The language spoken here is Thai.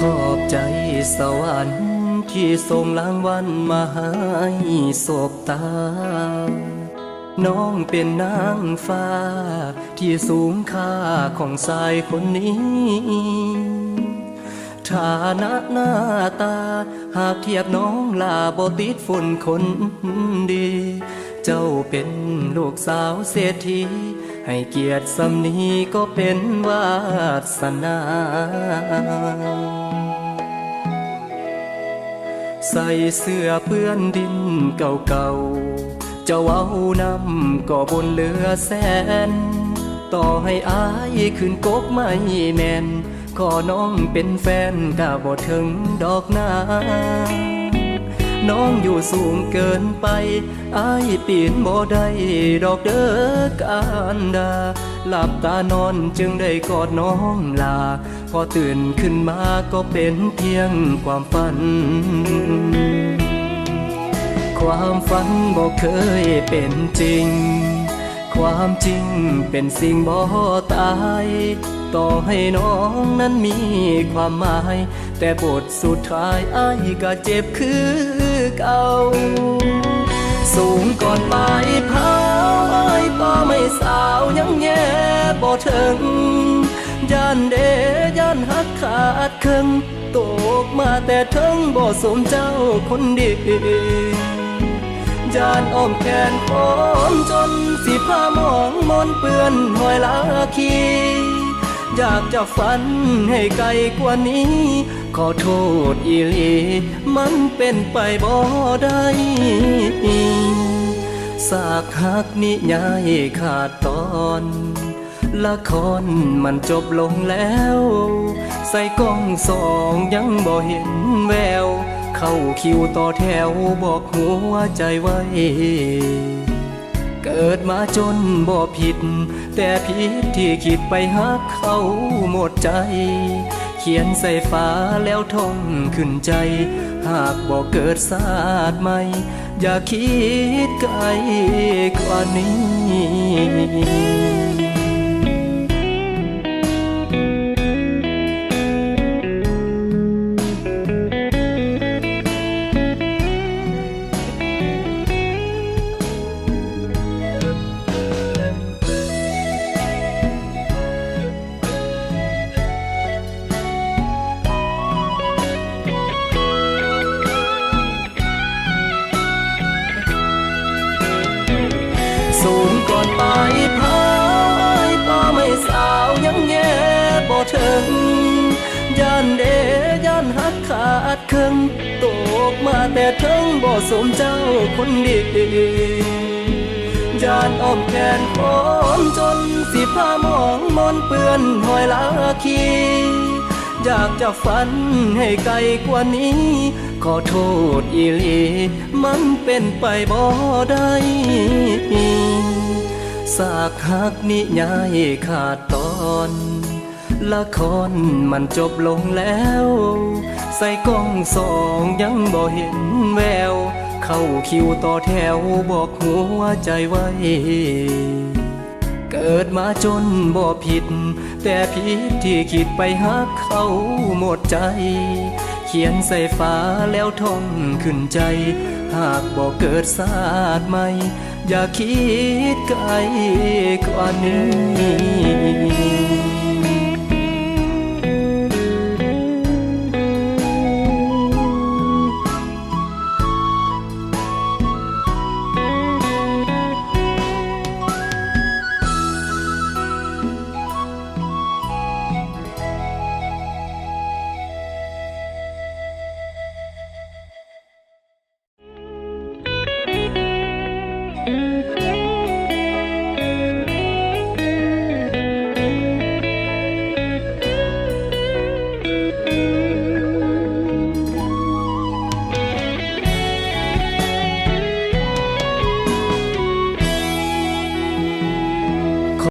ขอบใจสวรรค์ที่ส่งรางวัลมาให้สบตาน้องเป็นนางฟ้าที่สูงค่าของชายคนนี้ฐานะหน้าตาหากเทียบน้องลาบ่ติดฝุ่นคนดีเจ้าเป็นลูกสาวเศรษฐีให้เกียรติสำนีก็เป็นวาสนาใส่เสื้อเปื้อนดินเก่าๆเจ้าเอาน้ำก็บนเรือแสนต่อให้อายขึ้นกกไม่แม่นขอน้องเป็นแฟนก็บ่ถึงดอกนาน้องอยู่สูงเกินไปอายปีนบ่ได้ดอกเด้อการดาหลับตานอนจึงได้กอดน้องลาพอตื่นขึ้นมาก็เป็นเพียงความฝันความฝันบ่เคยเป็นจริงความจริงเป็นสิ่งบ่ตายต่อให้น้องนั้นมีความหมายแต่บทสุดท้ายอ้ายก็เจ็บคือเก่าสูงก่อนปลายเผาอ้ายก็ไม่สาวยังแย่บ่ถึงย่านเดย่านหักขาดครึ่งตกมาแต่ถึงบ่สมเจ้าคนดีย่านอ้อมแขนคนจนสิพามองมนเปื้อนหอยลาคีอยากจะฝันให้ไกลกว่านี้ขอโทษอีหลีมันเป็นไปบ่ได้สากหักนิยายขาดตอนละครมันจบลงแล้วใส่กล้องสองยังบ่เห็นแววเข้าคิวต่อแถวบอกหัวใจไว้เกิดมาจนบ่ผิดแต่ผิดที่คิดไปหักเขาหมดใจเขียนใส่ฟ้าแล้วท่องขึ้นใจหากบ่เกิดศาสตร์ใหม่อย่าคิดไกลกว่านี้สูงก่อนปลายเผาอ้ายก็ไม่สาวยังแย่บ่ถึงย่านเดย่านหักขาดครึ่งตกมาแต่ถึงบ่สมเจ้าคนดีย่านอ้อมแขนคนจนสิพามองมนเปื้อนหอยลาคีอยากจะฝันให้ไกลกว่านี้ขอโทษอีหลีมันเป็นไปบ่ได้สากหักนิยายขาดตอนละครมันจบลงแล้วใส่กล้องสองยังบ่เห็นแววเข้าคิวต่อแถวบอกหัวใจไว้เกิดมาจนบ่ผิดแต่ผิดที่คิดไปหักเขาหมดใจเขียนใส่ฟ้าแล้วท่องขึ้นใจหากบ่เกิดศาสตร์ใหม่อย่าคิดไกลกว่านี้